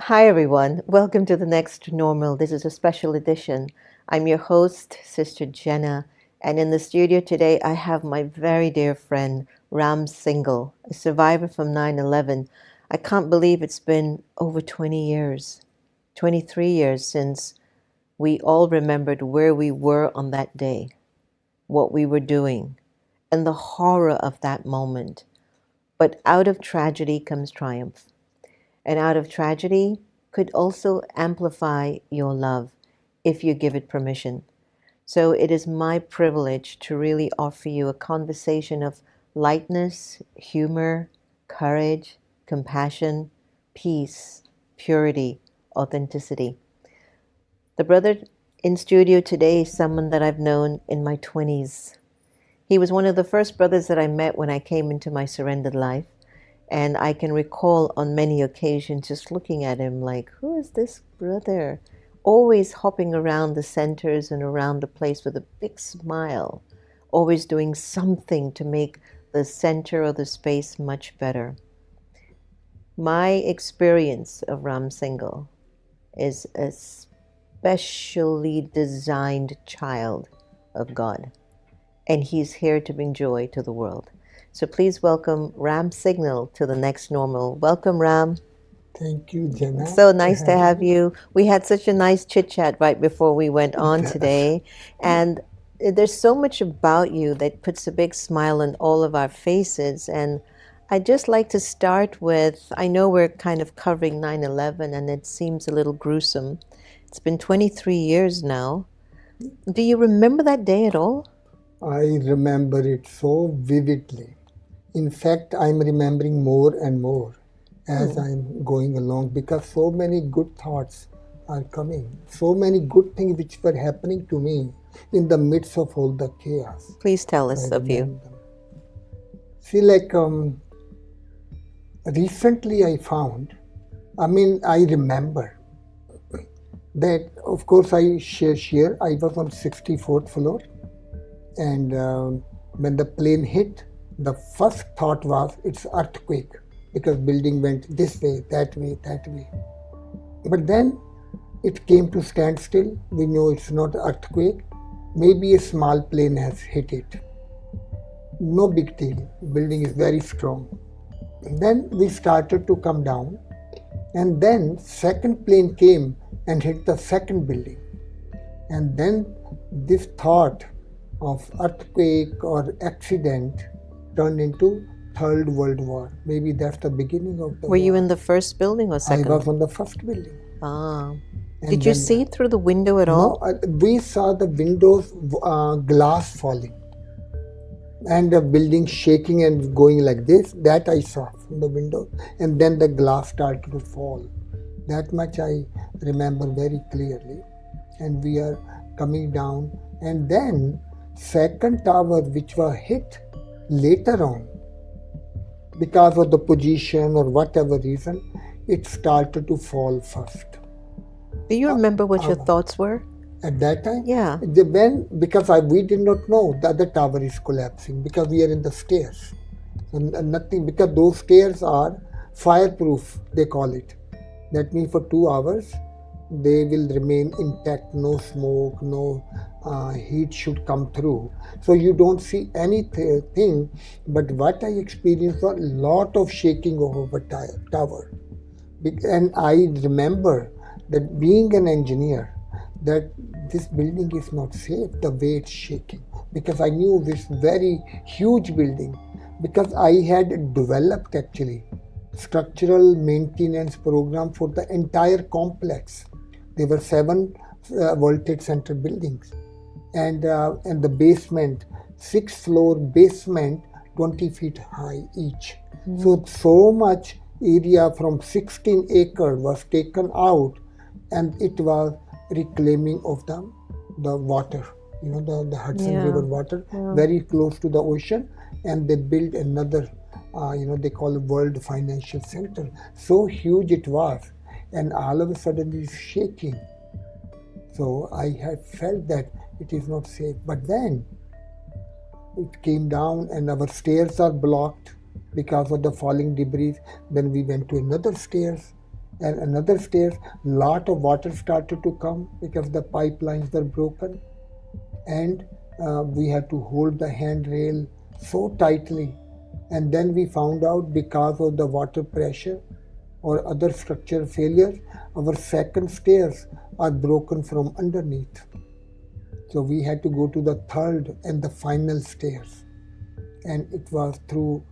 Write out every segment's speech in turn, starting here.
Hi, everyone. Welcome to the next normal. This is a special edition. I'm your host, Sister Jenna, and in the studio today, I have my very dear friend, Ram Singhal, a survivor from 9/11. I can't believe it's been over 20 years, 23 years since we all remembered where we were on that day, what we were doing, and the horror of that moment. But out of tragedy comes triumph. And out of tragedy could also amplify your love if you give it permission. So it is my privilege to really offer you a conversation of lightness, humor, courage, compassion, peace, purity, authenticity. The brother in studio today is someone that I've known in my 20s. He was one of the first brothers that I met when I came into my surrendered life. And I can recall on many occasions just looking at him like, who is this brother? Always hopping around the centers and around the place with a big smile, always doing something to make the center or the space much better. My experience of Ram Singhal is a specially designed child of God, and he's here to bring joy to the world. So please welcome Ram Singhal to the next normal. Welcome, Ram. Thank you, Jenna. So nice to have you. We had such a nice chit chat right before we went on today. And there's so much about you that puts a big smile on all of our faces. And I'd just like to start with, I know we're kind of covering 9/11 and it seems a little gruesome. It's been 23 years now. Do you remember that day at all? I remember it so vividly. In fact, I'm remembering more and more as I'm going along because so many good thoughts are coming. So many good things which were happening to me in the midst of all the chaos. Please tell us of you. See, recently I found, I remember that, of course, I share. I was on 64th floor. And when the plane hit, the first thought was it's earthquake because building went this way, that way, that way. But then it came to standstill. We know it's not earthquake. Maybe a small plane has hit it. No big deal. Building is very strong. And then we started to come down, and then second plane came and hit the second building. And then this thought of earthquake or accident turned into Third World War. Maybe that's the beginning of the Were you in the first building or second? I was on the first building. Ah. Did you see through the window at all? No, we saw the windows, glass falling. And the building shaking and going like this. That I saw from the window. And then the glass started to fall. That much I remember very clearly. And we are coming down. And then second tower which was hit later on because of the position or whatever reason, it started to fall first. Do you remember what your thoughts were? At that time? Yeah. Because we did not know the other tower is collapsing because we are in the stairs. So nothing, because those stairs are fireproof, they call it. That means for 2 hours, they will remain intact, no smoke, no heat should come through. So you don't see anything, but what I experienced was a lot of shaking over the tower. And I remember that being an engineer, that this building is not safe the way it's shaking. Because I knew this very huge building, because I had developed actually structural maintenance program for the entire complex. There were 7 World Trade Center buildings, and the basement, 6th floor basement, 20 feet high each. So much area from 16 acres was taken out, and it was reclaiming of the water, the Hudson River water, very close to the ocean, and they built another, they call it World Financial Center. So huge it was. And all of a sudden it is shaking. So I had felt that it is not safe. But then it came down and our stairs are blocked because of the falling debris. Then we went to another stairs And another stairs, lot of water started to come because the pipelines were broken, and we had to hold the handrail so tightly. And then we found out because of the water pressure or other structural failures, our second stairs are broken from underneath. So we had to go to the third and the final stairs. And it was through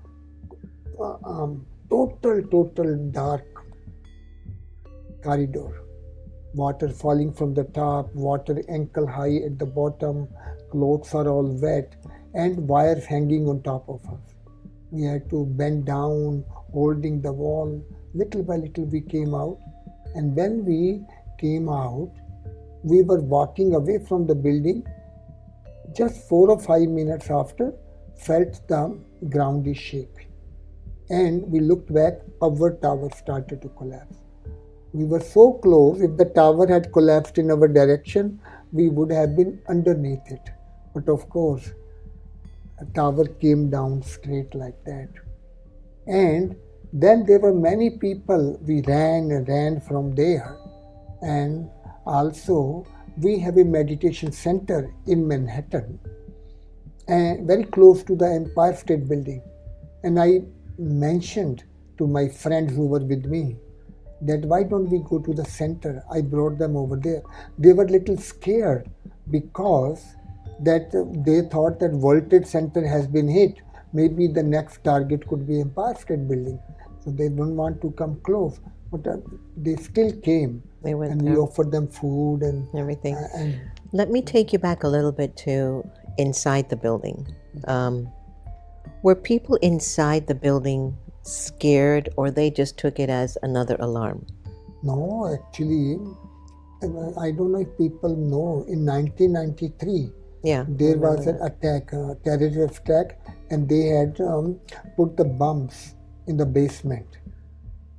total dark corridor. Water falling from the top, water ankle high at the bottom, clothes are all wet, and wires hanging on top of us. We had to bend down, holding the wall. Little by little we came out. And when we came out, we were walking away from the building. Just 4 or 5 minutes after, felt the ground is shaking. And we looked back, our tower started to collapse. We were so close, if the tower had collapsed in our direction, we would have been underneath it. But of course, a tower came down straight like that. And then there were many people, we ran from there. And also, we have a meditation center in Manhattan, and very close to the Empire State Building. And I mentioned to my friends who were with me that why don't we go to the center? I brought them over there. They were a little scared because that they thought that World Trade Center has been hit. Maybe the next target could be Empire State Building. So they don't want to come close. But they still came. They went and there. We offered them food and Everything. And Let me take you back a little bit to inside the building. Were people inside the building scared, or they just took it as another alarm? no, actually, I don't know if people know, in 1993, Yeah. there was an attack, a terrorist attack, and they had put the bombs in the basement.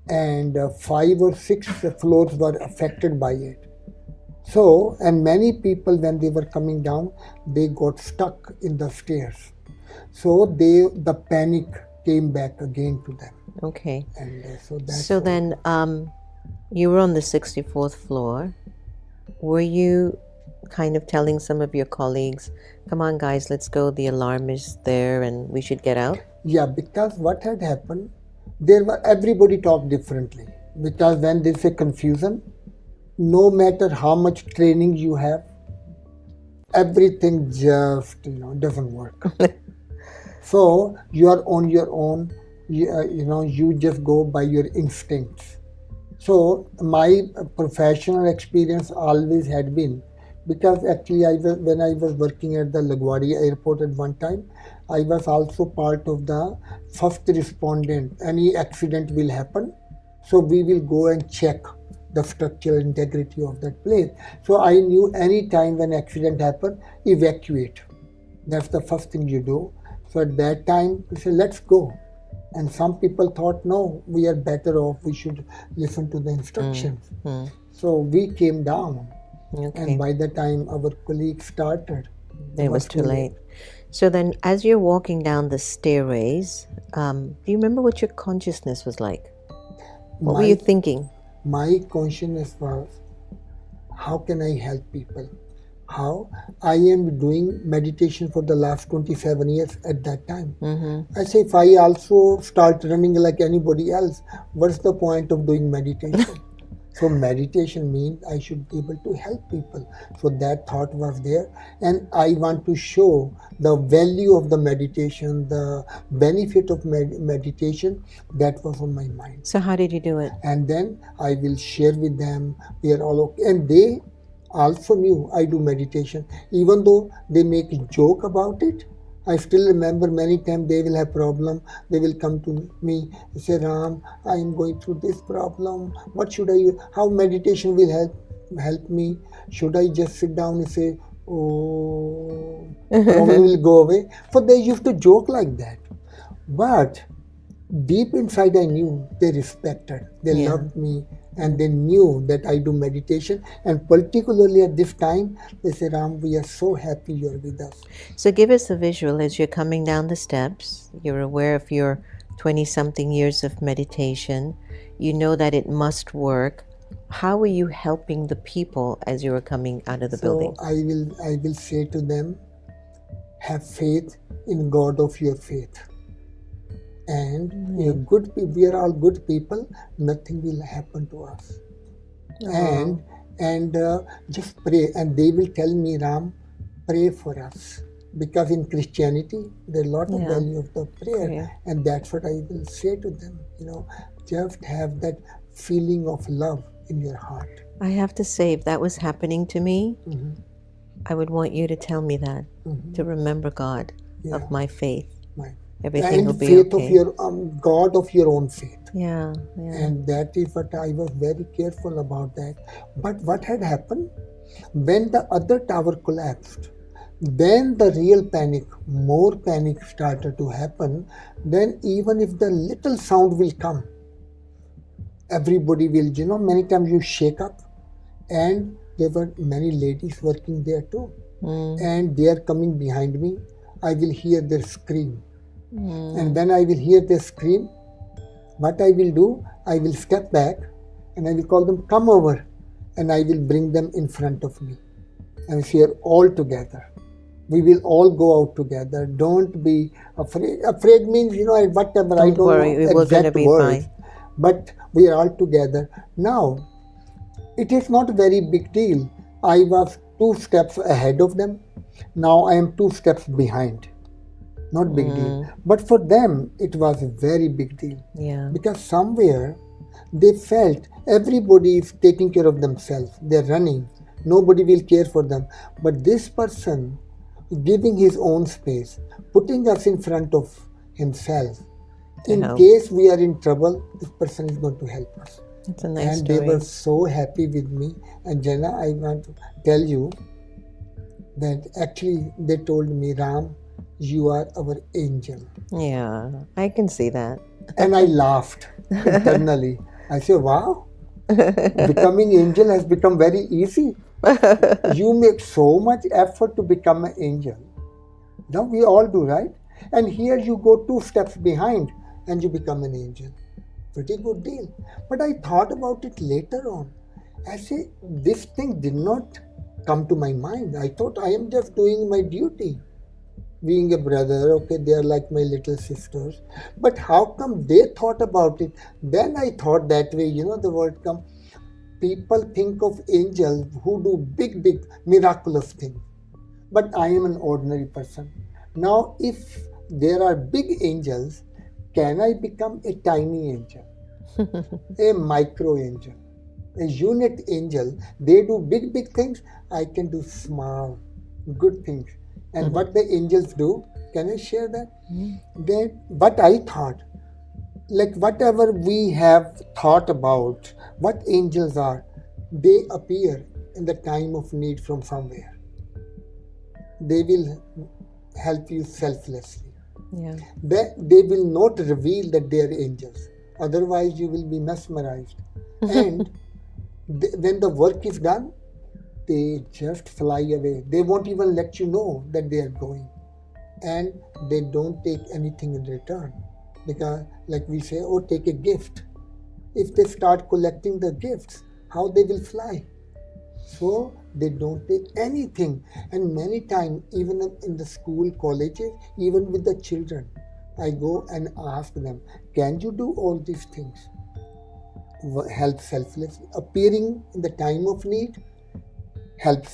And 5 or 6 floors were affected by it. So, and many people, when they were coming down, they got stuck in the stairs. So the panic came back again to them. Okay. And so that's So then, you were on the 64th floor. Were you kind of telling some of your colleagues, come on guys, let's go, the alarm is there and we should get out? Yeah, because what had happened, everybody talked differently. Because when there's a confusion, no matter how much training you have, everything just doesn't work. So you are on your own. You just go by your instincts. So my professional experience always had been, because actually when I was working at the LaGuardia airport at one time, I was also part of the first respondent. Any accident will happen, so we will go and check the structural integrity of that place. So I knew any time when accident happened, evacuate. That's the first thing you do. So at that time, we said, let's go. And some people thought, no, we are better off, we should listen to the instructions. So we came down. Okay. And by the time our colleagues started, It was too late. So then, as you're walking down the stairways, do you remember what your consciousness was like? What were you thinking? My consciousness was, how can I help people? How? I am doing meditation for the last 27 years at that time. I say, if I also start running like anybody else, what's the point of doing meditation? So meditation means I should be able to help people. So that thought was there. And I want to show the value of the meditation, the benefit of meditation. That was on my mind. So how did you do it? And then I will share with them. We are all okay. And they also knew I do meditation. Even though they make a joke about it, I still remember many times they will have problem. They will come to me and say, Ram, I am going through this problem. What should I do? How meditation will help me? Should I just sit down and say, oh, problem will go away? For they used to joke like that. But deep inside I knew they respected, they loved me, and they knew that I do meditation. And particularly at this time, they said, Ram, we are so happy you're with us. So give us a visual as you're coming down the steps. You're aware of your 20-something years of meditation. You know that it must work. How are you helping the people as you were coming out of the building? I will say to them, have faith in God of your faith. And we are all good people, nothing will happen to us. And just pray. And they will tell me, Ram, pray for us. Because in Christianity, there's a lot of value of the prayer. And that's what I will say to them. Just have that feeling of love in your heart. I have to say, if that was happening to me, I would want you to tell me that, to remember God of my faith. Everything and will be faith okay. of your God of your own faith. Yeah. And that is what I was very careful about that. But what had happened when the other tower collapsed? Then the real panic, more panic started to happen. Then even if the little sound will come, everybody will, many times you shake up. And there were many ladies working there too. And they are coming behind me. I will hear their scream. And when I will hear their scream, what I will do, I will step back and I will call them, come over. And I will bring them in front of me. And we are all together. We will all go out together. Don't be afraid. Afraid means, whatever. I don't worry, know exact words. Fine. But we are all together. Now, it is not a very big deal. I was 2 steps ahead of them. Now I am 2 steps behind. Not big deal. But for them, it was a very big deal. Yeah. Because somewhere they felt everybody is taking care of themselves. They're running. Nobody will care for them. But this person giving his own space, putting us in front of himself. In case we are in trouble, this person is going to help us. It's a nice and story. They were so happy with me. And Jenna, I want to tell you that actually they told me, Ram, you are our angel. Yeah, I can see that. And I laughed internally. I said, wow, becoming angel has become very easy. You make so much effort to become an angel. Now we all do, right? And here you go 2 steps behind and you become an angel. Pretty good deal. But I thought about it later on. I say, this thing did not come to my mind. I thought I am just doing my duty. Being a brother, okay, they are like my little sisters. But how come they thought about it? Then I thought that way, the word come. People think of angels who do big, miraculous things. But I am an ordinary person. Now, if there are big angels, can I become a tiny angel? A micro angel? A unit angel? They do big things. I can do small, good things. And what the angels do, can I share that? But I thought, like whatever we have thought about, what angels are, they appear in the time of need from somewhere. They will help you selflessly. Yeah. They will not reveal that they are angels. Otherwise, you will be mesmerized. And when the work is done, they just fly away. They won't even let you know that they are going. And they don't take anything in return. Because like we say, take a gift. If they start collecting the gifts, how they will fly? So they don't take anything. And many times, even in the school, colleges, even with the children, I go and ask them, can you do all these things? Help selflessly, appearing in the time of need, help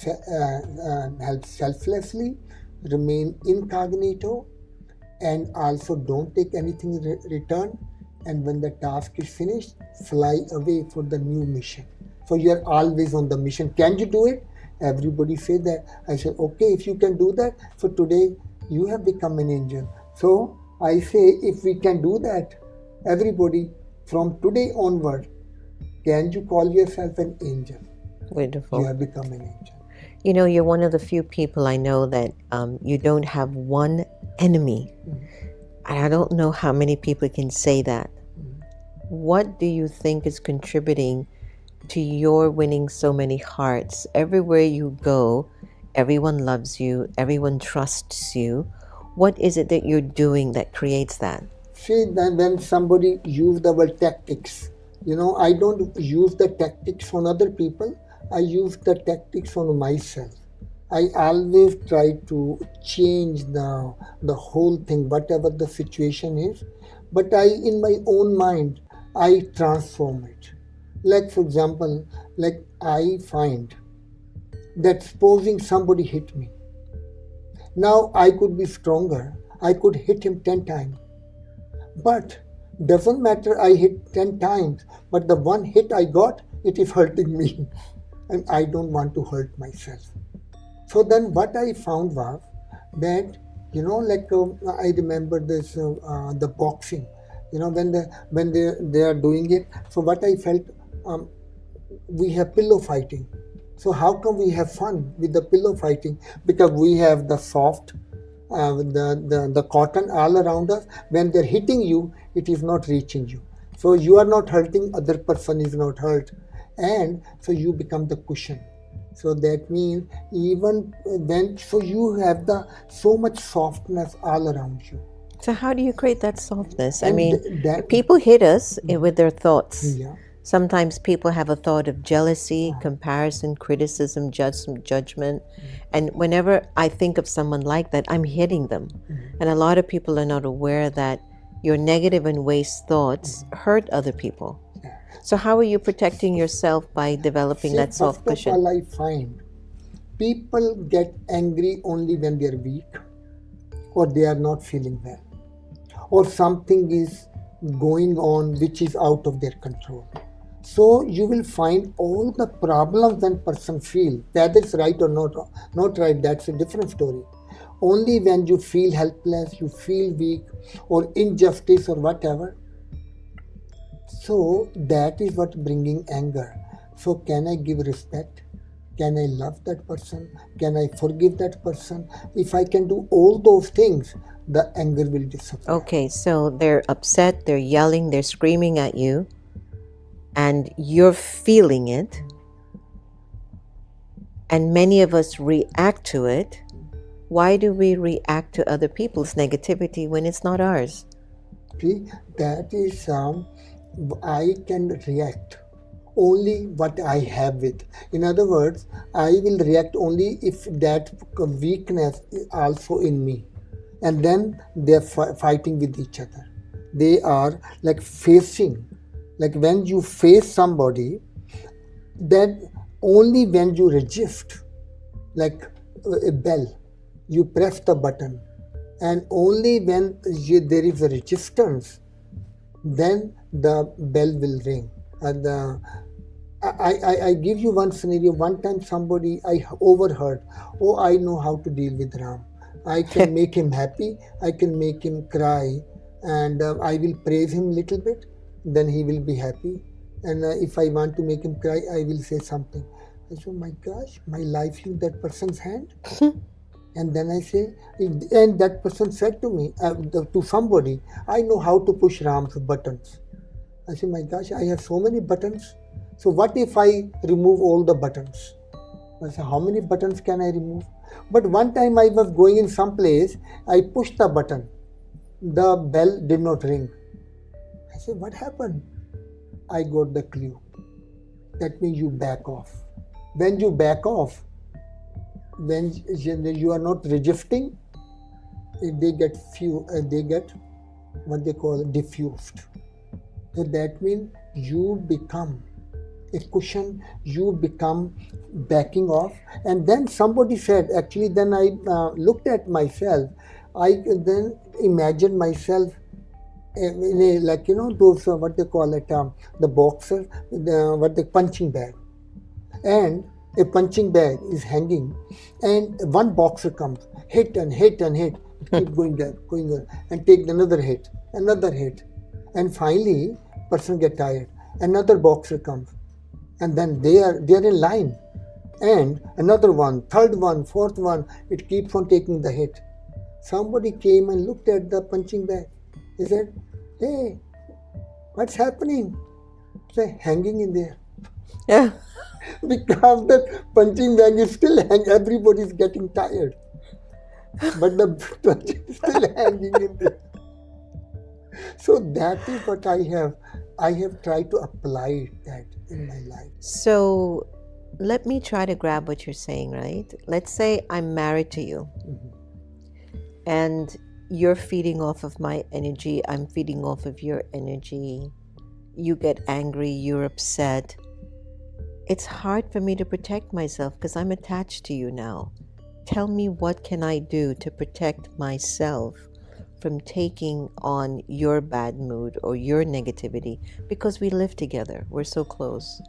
selflessly, remain incognito, and also don't take anything in return. And when the task is finished, fly away for the new mission. So you are always on the mission. Can you do it? Everybody say that. I said, okay, if you can do that, so today you have become an angel. So I say, if we can do that, everybody from today onward, can you call yourself an angel? Wonderful. You have become an angel. You're one of the few people I know that you don't have one enemy. And I don't know how many people can say that. What do you think is contributing to your winning so many hearts? Everywhere you go, everyone loves you, everyone trusts you. What is it that you're doing that creates that? See, then when somebody use the word tactics, I don't use the tactics on other people. I use the tactics on myself. I always try to change the whole thing, whatever the situation is. But in my own mind, I transform it. Like for example, like I find that supposing somebody hit me, now I could be stronger. I could hit him 10 times. But doesn't matter I hit 10 times, but the one hit I got, it is hurting me. And I don't want to hurt myself. So then what I found was that, I remember this, the boxing, when they are doing it. So what I felt, we have pillow fighting. So how come we have fun with the pillow fighting? Because we have the soft, the cotton all around us. When they're hitting you, it is not reaching you. So you are not hurting, other person is not hurt. And so you become the cushion. So that means even when, so you have so much softness all around you. So how do you create that softness? And I mean, people hit us with their thoughts. Yeah. Sometimes people have a thought of jealousy, comparison, criticism, judgment. And whenever I think of someone like that, I'm hitting them. And a lot of people are not aware that your negative and waste thoughts hurt other people. So how are you protecting yourself by developing that soft cushion? First of all, I find people get angry only when they are weak or they are not feeling well or something is going on which is out of their control. So you will find all the problems that person feel, whether it's right or not right, that's a different story. Only when you feel helpless, you feel weak or injustice or whatever. So that is what bringing anger. So can I give respect? Can I love that person? Can I forgive that person? If I can do all those things, the anger will disappear. Okay, so they're upset, they're yelling, they're screaming at you, and you're feeling it. And many of us react to it. Why do we react to other people's negativity when it's not ours? See, that is I can react only what I have with. In other words, I will react only if that weakness is also in me. And then they're fighting with each other. They are like facing. Like when you face somebody, then only when you resist, like a bell, you press the button. And only when there is a resistance, then the bell will ring. And I give you one scenario. One time somebody I overheard, oh, I know how to deal with Ram. I can make him happy, I can make him cry, and I will praise him a little bit, then he will be happy. And if I want to make him cry, I will say something. I say, oh my gosh, my life is in that person's hand. And then I say, and that person said to me, to somebody, I know how to push Ram's buttons. I say, my gosh, I have so many buttons. So what if I remove all the buttons? I say, how many buttons can I remove? But one time I was going in some place, I pushed the button. The bell did not ring. I said, what happened? I got the clue. That means you back off. When you back off, when you are not resisting, they get what they call diffused. So that means you become a cushion, you become backing off. And then somebody said, actually then I looked at myself, I then imagined myself in a, like, those, what they call it, the boxer, the punching bag. And a punching bag is hanging, and one boxer comes, hit and hit and hit, keep going there, and take another hit, and finally, person get tired. Another boxer comes, and then they are in line, and another one, third one, fourth one, it keeps on taking the hit. Somebody came and looked at the punching bag. He said, "Hey, what's happening?" I said, "Hanging in there." Yeah. Because the punching bag is still hanging, everybody is getting tired, but the punching is still hanging in there. So that is what I have tried to apply that in my life. So let me try to grab what you're saying, right? Let's say I'm married to you and you're feeding off of my energy, I'm feeding off of your energy. You get angry, you're upset. It's hard for me to protect myself because I'm attached to you now. Tell me, what can I do to protect myself from taking on your bad mood or your negativity, because we live together, we're so close.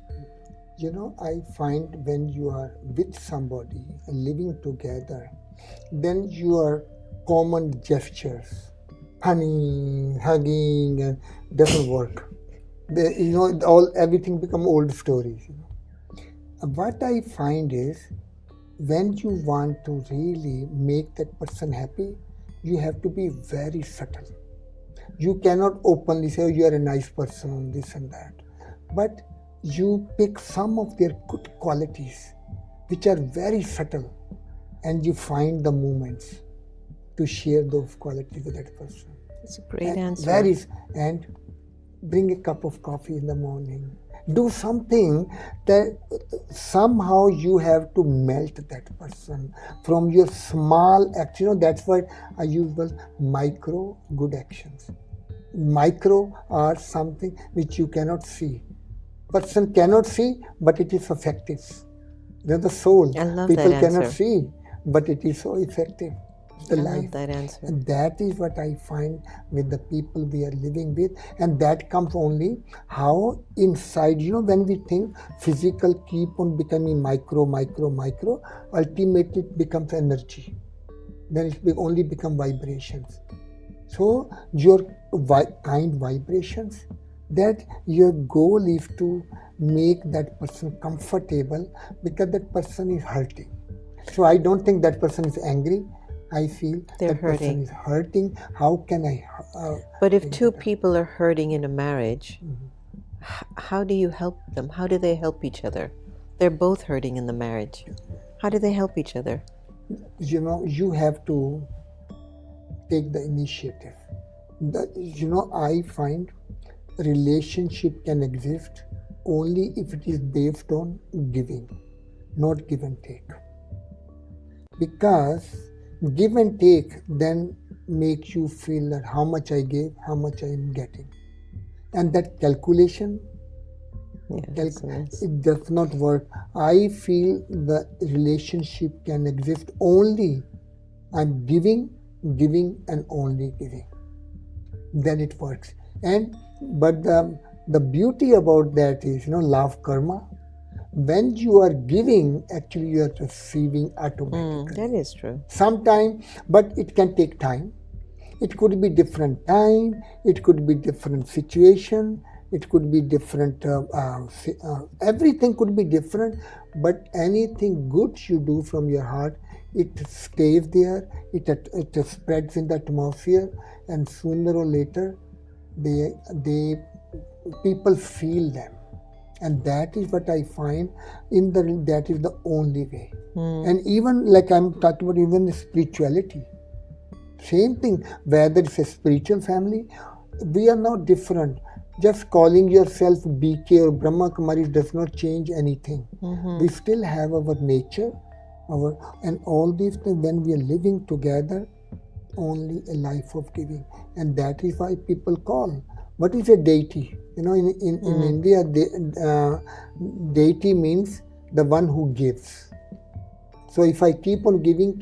I find when you are with somebody living together, then your common gestures, honey, hugging, and doesn't work. Everything become old stories. What I find is, when you want to really make that person happy, you have to be very subtle. You cannot openly say, oh, you are a nice person, this and that. But you pick some of their good qualities, which are very subtle, and you find the moments to share those qualities with that person. That's a great answer. And bring a cup of coffee in the morning. Do something that somehow you have to melt that person from your small action. That's why I use the micro good actions. Micro are something which you cannot see. Person cannot see, but it is effective. The soul. I love People that cannot answer. see, but it is so effective. The I life. love that answer. And that is what I find with the people we are living with. And that comes only how inside, when we think physical keep on becoming micro, ultimately it becomes energy. Then it only become vibrations. So your kind vibrations, that your goal is to make that person comfortable, because that person is hurting. So I don't think that person is angry. I feel They're that person hurting. is hurting. How can I? But if two people are hurting in a marriage, how do you help them? How do they help each other? They're both hurting in the marriage. How do they help each other? You have to take the initiative. I find relationship can exist only if it is based on giving, not give and take. Because give and take then makes you feel that how much I gave, how much I am getting. And that calculation, it does not work. I feel the relationship can exist only I'm giving, and only giving. Then it works. But the beauty about that is, law of karma. When you are giving, actually you are receiving automatically. That is true. Sometime, but it can take time. It could be different time. It could be different situation. It could be different. Everything could be different. But anything good you do from your heart, it stays there. It spreads in the atmosphere, and sooner or later, people feel them. And that is what I find that is the only way. And even like I'm talking about even spirituality, same thing, whether it's a spiritual family, we are not different. Just calling yourself BK or Brahma Kumaris does not change anything. We still have our nature, and all these things. When we are living together, only a life of giving. And that is why people call. What is a deity? In India, deity means the one who gives. So if I keep on giving,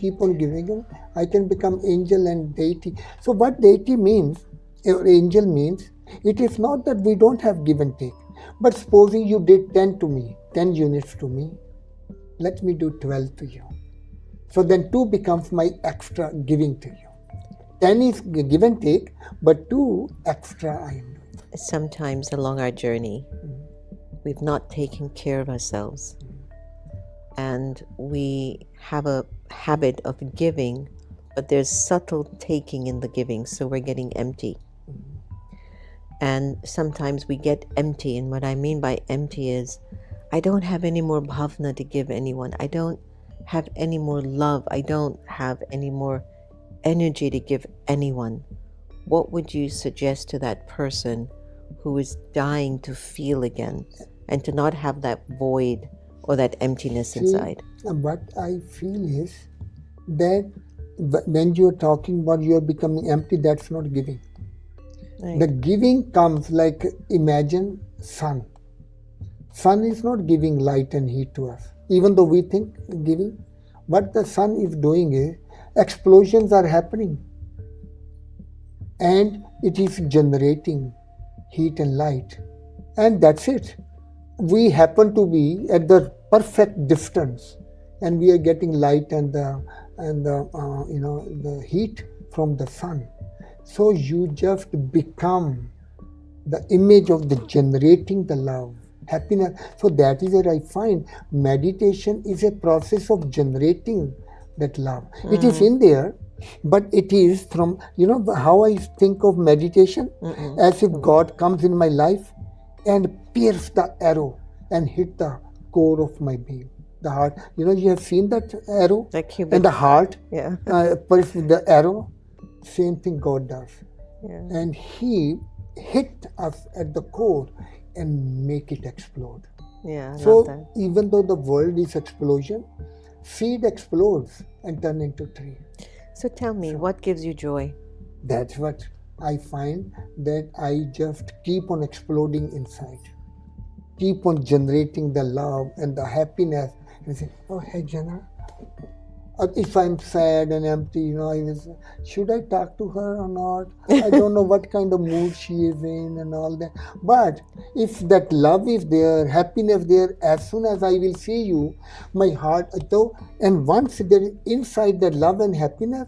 I can become angel and deity. So what deity means, or angel means, it is not that we don't have give and take. But supposing you did 10 to me, 10 units to me, let me do 12 to you. So then 2 becomes my extra giving to you. 10 is give and take, but 2 extra I am doing. Sometimes along our journey, we've not taken care of ourselves. And we have a habit of giving, but there's subtle taking in the giving, so we're getting empty. And sometimes we get empty, and what I mean by empty is, I don't have any more bhavna to give anyone. I don't have any more love. I don't have any more energy to give anyone. what would you suggest to that person who is dying to feel again and to not have that void or that emptiness inside? What I feel is that when you're talking about you're becoming empty, that's not giving. Right. The giving comes like, imagine sun. Sun is not giving light and heat to us, even though we think giving. What the sun is doing is, explosions are happening and it is generating heat and light, and that's it. We happen to be at the perfect distance and we are getting light and the heat from the sun. So you just become the image of the generating the love, happiness. So that is where I find meditation is a process of generating that love. It is in there, but it is from, how I think of meditation, as if God comes in my life and pierce the arrow and hit the core of my being, the heart. You have seen that arrow and the heart, pierce the arrow. Same thing God does. Yeah. And He hit us at the core and make it explode. Yeah, I So love that. even though the world is explosion, seed explodes and turn into tree. So tell me, what gives you joy? That's what I find, that I just keep on exploding inside. Keep on generating the love and the happiness. And say, oh, hey, Jenna. If I'm sad and empty, should I talk to her or not? I don't know what kind of mood she is in and all that. But if that love is there, happiness there, as soon as I will see you, my heart, and once there is inside that love and happiness,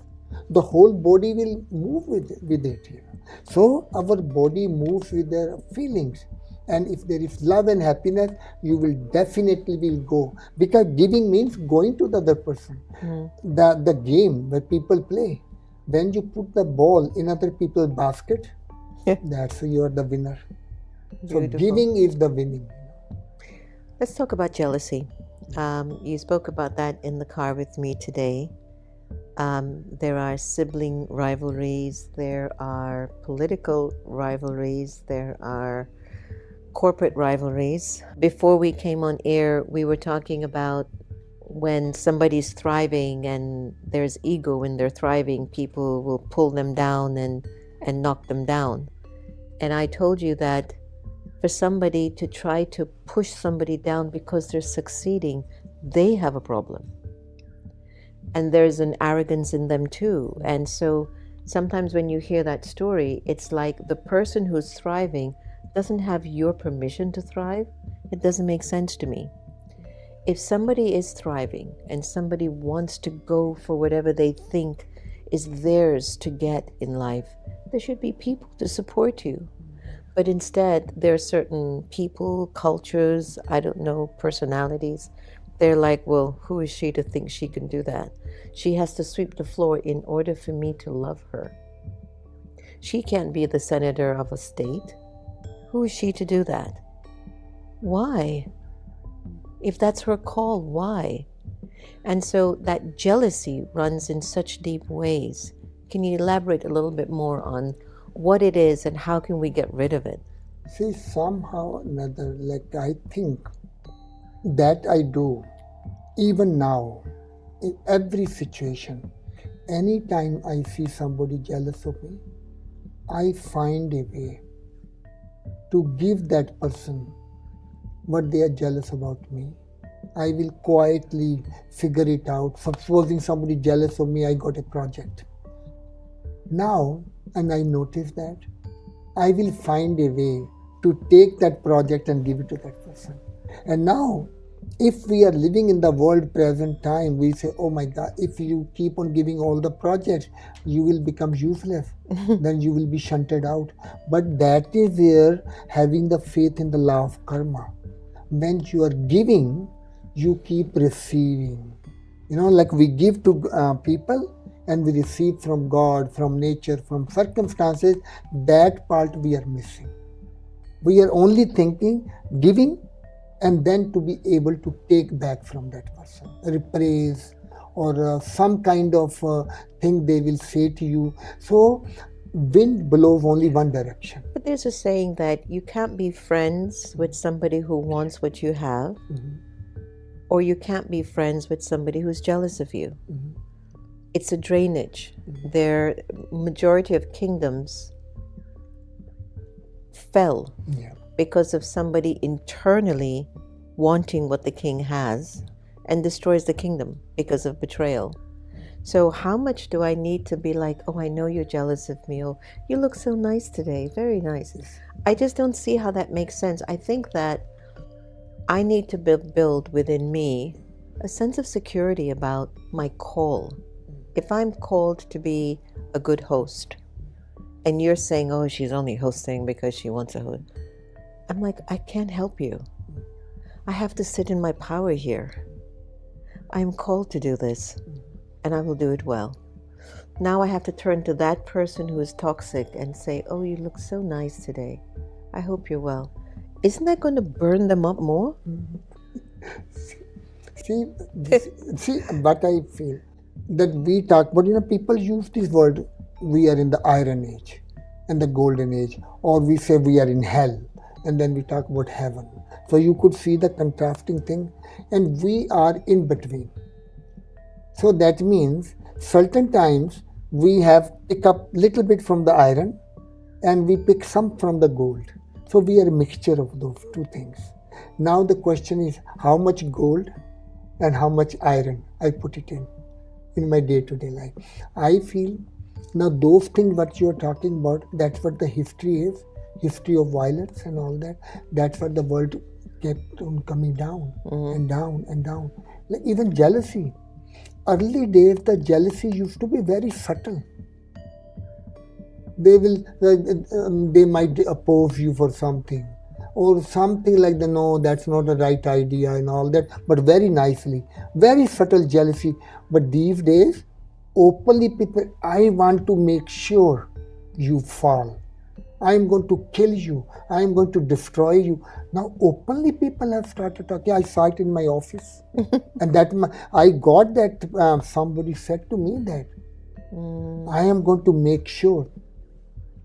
the whole body will move with it. So our body moves with their feelings. And if there is love and happiness, you will definitely will go. Because giving means going to the other person. The game where people play. When you put the ball in other people's basket, that's you are the winner. So Beautiful. giving is the winning. Let's talk about jealousy. You spoke about that in the car with me today. There are sibling rivalries, there are political rivalries, there are corporate rivalries. Before we came on air, we were talking about when somebody's thriving and there's ego in their thriving, people will pull them down and knock them down. And I told you that for somebody to try to push somebody down because they're succeeding, they have a problem. And there's an arrogance in them too. And so sometimes when you hear that story, it's like the person who's thriving doesn't have your permission to thrive. It doesn't make sense to me. If somebody is thriving and somebody wants to go for whatever they think is theirs to get in life, there should be people to support you. But instead, there are certain people, cultures, I don't know, personalities. They're like, well, who is she to think she can do that? She has to sweep the floor in order for me to love her. She can't be the senator of a state. Who is she to do that? Why? If that's her call, why? And so that jealousy runs in such deep ways. Can you elaborate a little bit more on what it is and how can we get rid of it? See, somehow or another, like I think that I do, even now, in every situation, anytime I see somebody jealous of me, I find a way to give that person what they are jealous about me. I will quietly figure it out. Supposing somebody jealous of me, I got a project. Now, and I notice that, I will find a way to take that project and give it to that person. And now, if we are living in the world present time, we say, oh my God, if you keep on giving all the projects, you will become useless. Then you will be shunted out. But that is where having the faith in the law of karma. When you are giving, you keep receiving. Like we give to people and we receive from God, from nature, from circumstances. That part we are missing. We are only thinking, giving, and then to be able to take back from that person, praise or some kind of thing they will say to you. So wind blows only one direction. But there's a saying that you can't be friends with somebody who wants what you have, or you can't be friends with somebody who's jealous of you. It's a drainage. Their majority of kingdoms fell because of somebody internally wanting what the king has and destroys the kingdom because of betrayal. So how much do I need to be like, oh, I know you're jealous of me. Oh, you look so nice today. Very nice. I just don't see how that makes sense. I think that I need to build within me a sense of security about my call. If I'm called to be a good host, and you're saying, oh, she's only hosting because she wants a host, I'm like, I can't help you. I have to sit in my power here. I'm called to do this, and I will do it well. Now I have to turn to that person who is toxic and say, oh, you look so nice today. I hope you're well. Isn't that going to burn them up more? See what I feel, that we talk about, people use this word, we are in the iron age and the golden age, or we say we are in hell, and then we talk about heaven. So you could see the contrasting thing, and we are in between. So that means certain times we have pick up little bit from the iron and we pick some from the gold. So we are a mixture of those two things. Now the question is how much gold and how much iron I put it in my day-to-day life. I feel now those things what you are talking about, that's what the history is, history of violence and all that. That's what the world kept on coming down and down and down. Like even jealousy. Early days, the jealousy used to be very subtle. They might oppose you for something, or something like no, that's not the right idea and all that, but very nicely, very subtle jealousy. But these days, openly people, I want to make sure you fall. I am going to kill you. I am going to destroy you. Now, openly people have started talking. I saw it in my office. And I got that somebody said to me that I am going to make sure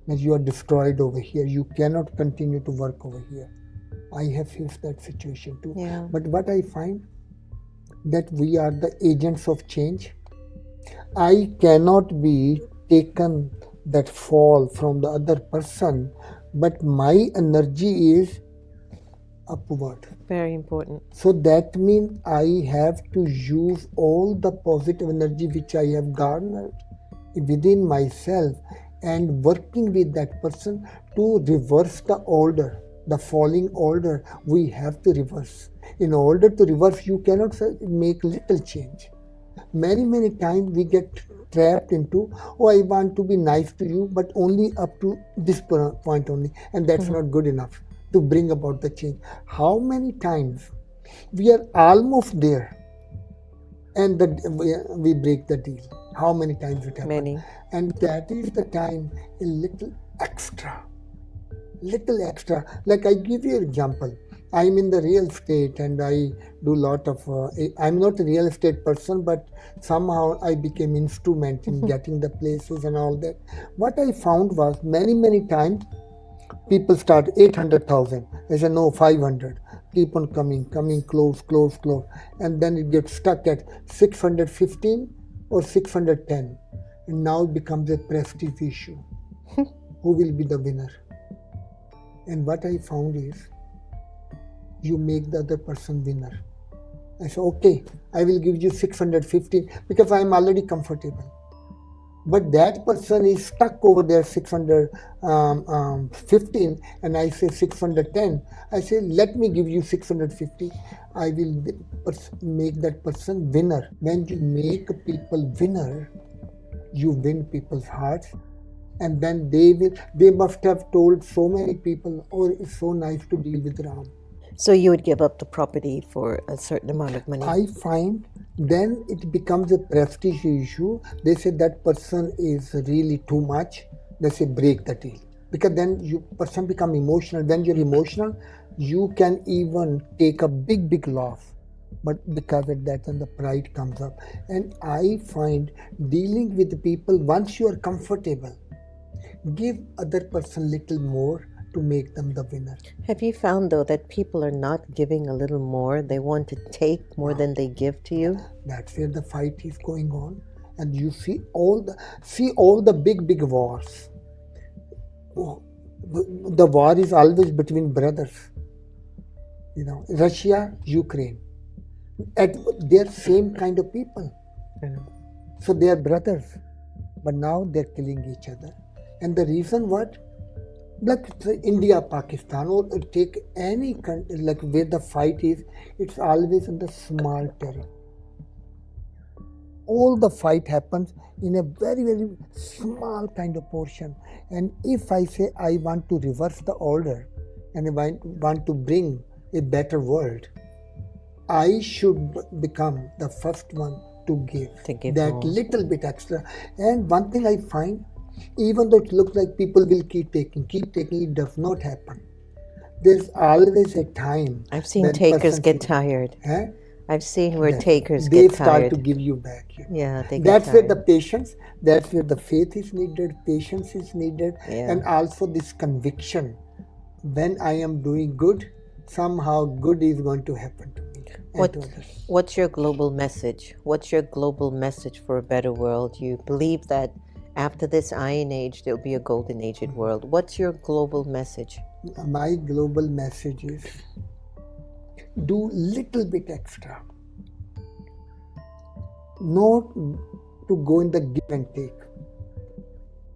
that you are destroyed over here. You cannot continue to work over here. I have faced that situation too. Yeah. But what I find, that we are the agents of change. I cannot be taken that fall from the other person, but my energy is upward. Very important. So that means I have to use all the positive energy which I have garnered within myself and working with that person to reverse the order, the falling order. We have to reverse. In order to reverse, you cannot make little change. Many times we get trapped into, oh, I want to be nice to you, but only up to this point only, and that's not good enough to bring about the change. How many times we are almost there and we break the deal? How many times it happens? Many. And that is the time a little extra. Like I give you an example. I'm in the real estate and I do a lot of, I'm not a real estate person, but somehow I became instrument in getting the places and all that. What I found was many times people start 800,000. I said, no, 500. Keep on coming, close. And then it gets stuck at 615 or 610. And now it becomes a prestige issue. Who will be the winner? And what I found is, you make the other person winner. I say, okay, I will give you 650 because I am already comfortable. But that person is stuck over there 615 and I say 610. I say, let me give you 650. I will make that person winner. When you make people winner, you win people's hearts. And then they must have told so many people, oh, it's so nice to deal with Ram. So you would give up the property for a certain amount of money? I find then it becomes a prestige issue. They say that person is really too much. They say break the deal. Because then person become emotional. When you're emotional, you can even take a big loss. But because of that, then the pride comes up. And I find dealing with people, once you are comfortable, Give other person little more to make them the winner. Have you found, though, that people are not giving a little more? They want to take more than they give to you? That's where the fight is going on. And you see all the big wars. Oh, the war is always between brothers. Russia, Ukraine. They're same kind of people. So they are brothers. But now they're killing each other. And the reason what? Like India, Pakistan, or take any country, like where the fight is, it's always in the small territory. All the fight happens in a very, very small kind of portion. And if I say I want to reverse the order and I want to bring a better world, I should become the first one to give that more. Little bit extra. And one thing I find, even though it looks like people will keep taking, it does not happen. There's always a time. I've seen takers get tired. I've seen where takers get tired. They start to give you back. Yeah, they get That's tired. where the patience, that's where the faith is needed, patience is needed, and also this conviction. When I am doing good, somehow good is going to happen to me. What's your global message? What's your global message for a better world? You believe that after this iron age, there'll be a golden age world. What's your global message? My global message is do little bit extra. Not to go in the give and take.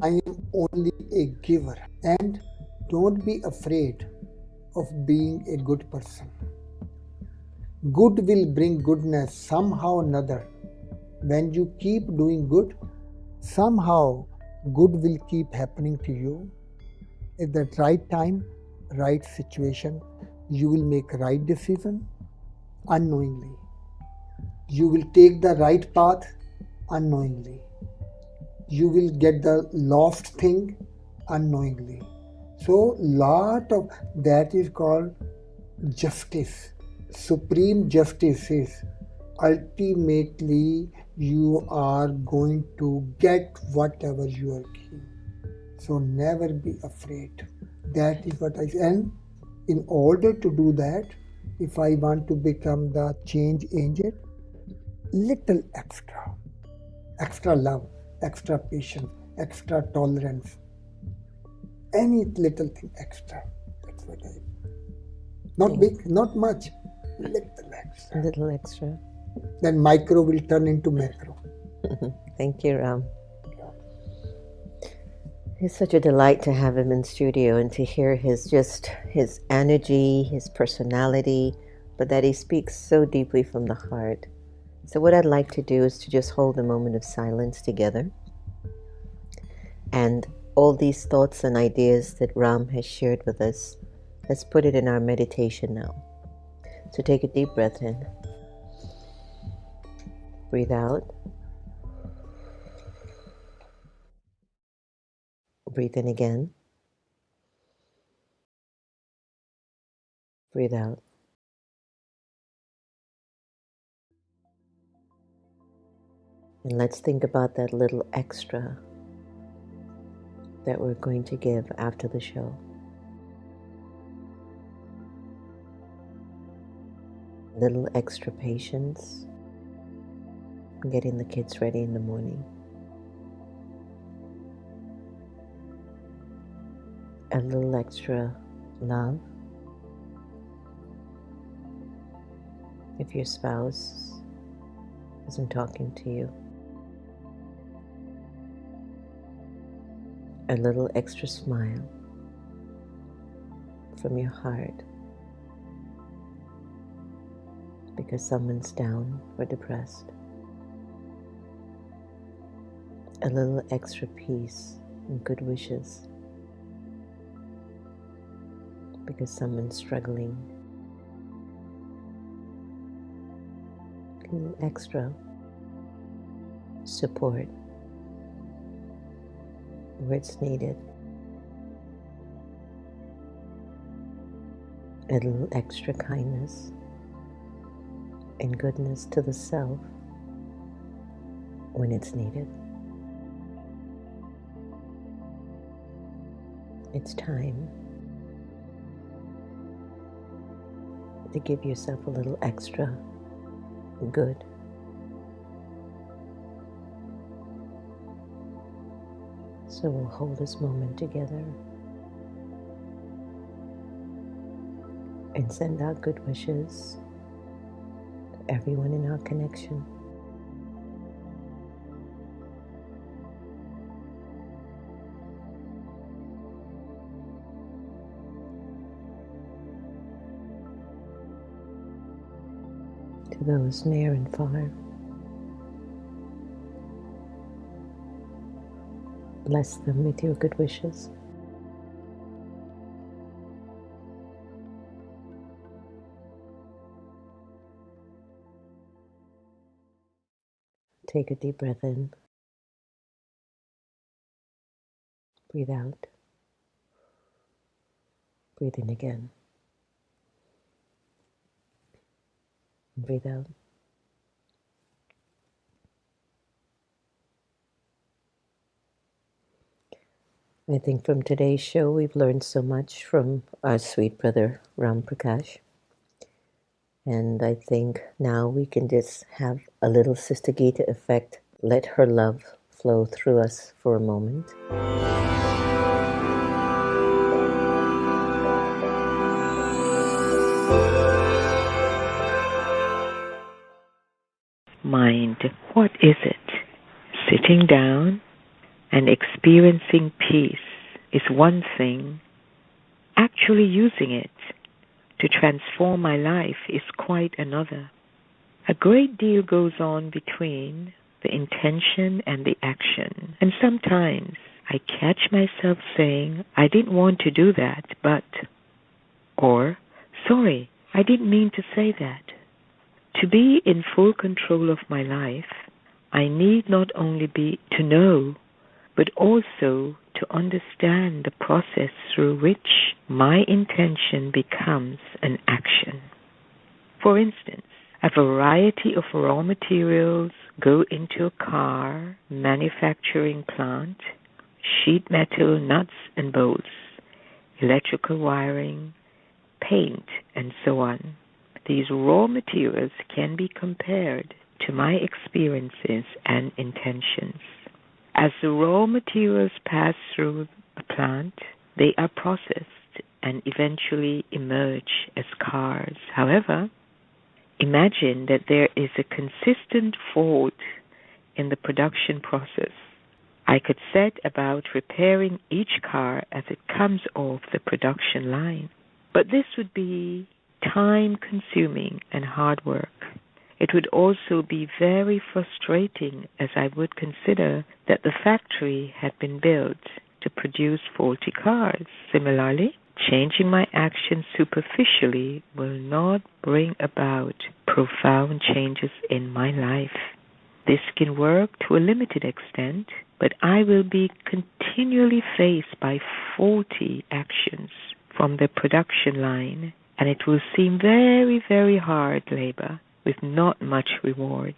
I am only a giver. And don't be afraid of being a good person. Good will bring goodness somehow or another. When you keep doing good, somehow good will keep happening to you. At the right time, right situation, you will make right decision unknowingly. You will take the right path unknowingly. You will get the lost thing unknowingly. So lot of that is called justice. Supreme justice is ultimately you are going to get whatever you are given. So never be afraid. That is what I say. And in order to do that, if I want to become the change agent, little extra love, extra patience, extra tolerance, any little thing extra. That's what I. Not big, not much, little extra. A little extra. Then micro will turn into macro. Thank you, Ram. It's such a delight to have him in studio and to hear his energy, his personality, but that he speaks so deeply from the heart. So what I'd like to do is to just hold a moment of silence together. And all these thoughts and ideas that Ram has shared with us, let's put it in our meditation now. So take a deep breath in. Breathe out. Breathe in again. Breathe out. And let's think about that little extra that we're going to give after the show. Little extra patience, getting the kids ready in the morning. A little extra love. If your spouse isn't talking to you. A little extra smile from your heart because someone's down or depressed. A little extra peace and good wishes because someone's struggling. A little extra support where it's needed. A little extra kindness and goodness to the self when it's needed. It's time to give yourself a little extra good. So we'll hold this moment together and send out good wishes to everyone in our connection. To those near and far. Bless them with your good wishes. Take a deep breath in. Breathe out. Breathe in again. Breathe out. I think from today's show we've learned so much from our sweet brother Ram Prakash. And I think now we can just have a little Sister Gita effect. Let her love flow through us for a moment. Mind, what is it? Sitting down and experiencing peace is one thing. Actually using it to transform my life is quite another. A great deal goes on between the intention and the action. And sometimes I catch myself saying, I didn't want to do that, but, or, sorry, I didn't mean to say that. To be in full control of my life, I need not only be to know, but also to understand the process through which my intention becomes an action. For instance, a variety of raw materials go into a car, manufacturing plant, sheet metal, nuts and bolts, electrical wiring, paint, and so on. These raw materials can be compared to my experiences and intentions. As the raw materials pass through the plant, they are processed and eventually emerge as cars. However, imagine that there is a consistent fault in the production process. I could set about repairing each car as it comes off the production line. But this would be time-consuming and hard work. It would also be very frustrating, as I would consider that the factory had been built to produce faulty cars. Similarly, changing my actions superficially will not bring about profound changes in my life. This can work to a limited extent, but I will be continually faced by faulty actions from the production line, and it will seem very, very hard labor with not much reward.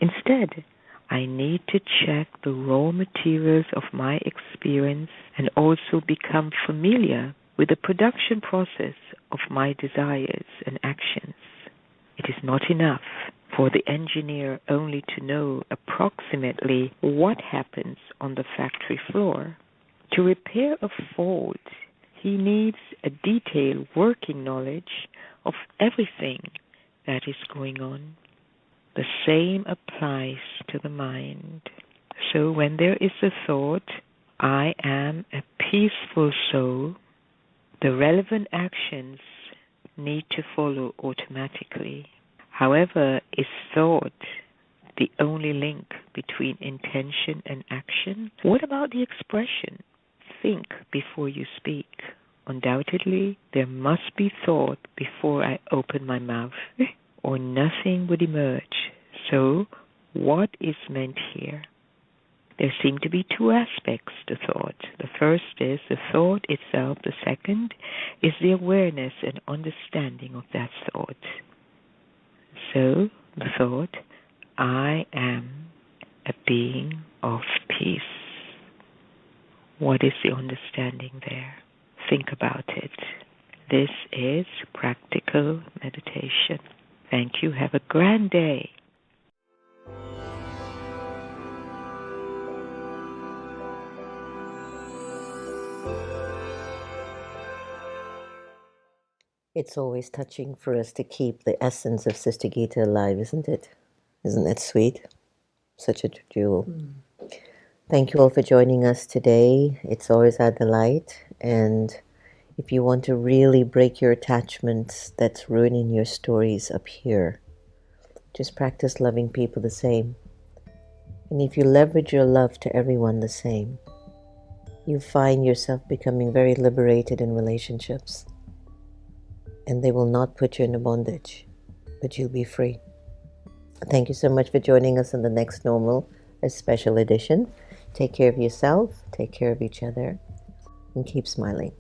Instead, I need to check the raw materials of my experience and also become familiar with the production process of my desires and actions. It is not enough for the engineer only to know approximately what happens on the factory floor. To repair a fault, he needs a detailed working knowledge of everything that is going on. The same applies to the mind. So when there is a thought, I am a peaceful soul, the relevant actions need to follow automatically. However, is thought the only link between intention and action? What about the expression, think before you speak? Undoubtedly, there must be thought before I open my mouth, or nothing would emerge. So, what is meant here? There seem to be two aspects to thought. The first is the thought itself. The second is the awareness and understanding of that thought. So, the thought, I am a being of peace. What is the understanding there? Think about it. This is practical meditation. Thank you. Have a grand day. It's always touching for us to keep the essence of Sister Gita alive, isn't it? Isn't that sweet? Such a jewel. Thank you all for joining us today. It's always our delight. And if you want to really break your attachments that's ruining your stories up here, just practice loving people the same. And if you leverage your love to everyone the same, you find yourself becoming very liberated in relationships. And they will not put you in a bondage, but you'll be free. Thank you so much for joining us on the Next Normal, a special edition. Take care of yourself, take care of each other, and keep smiling.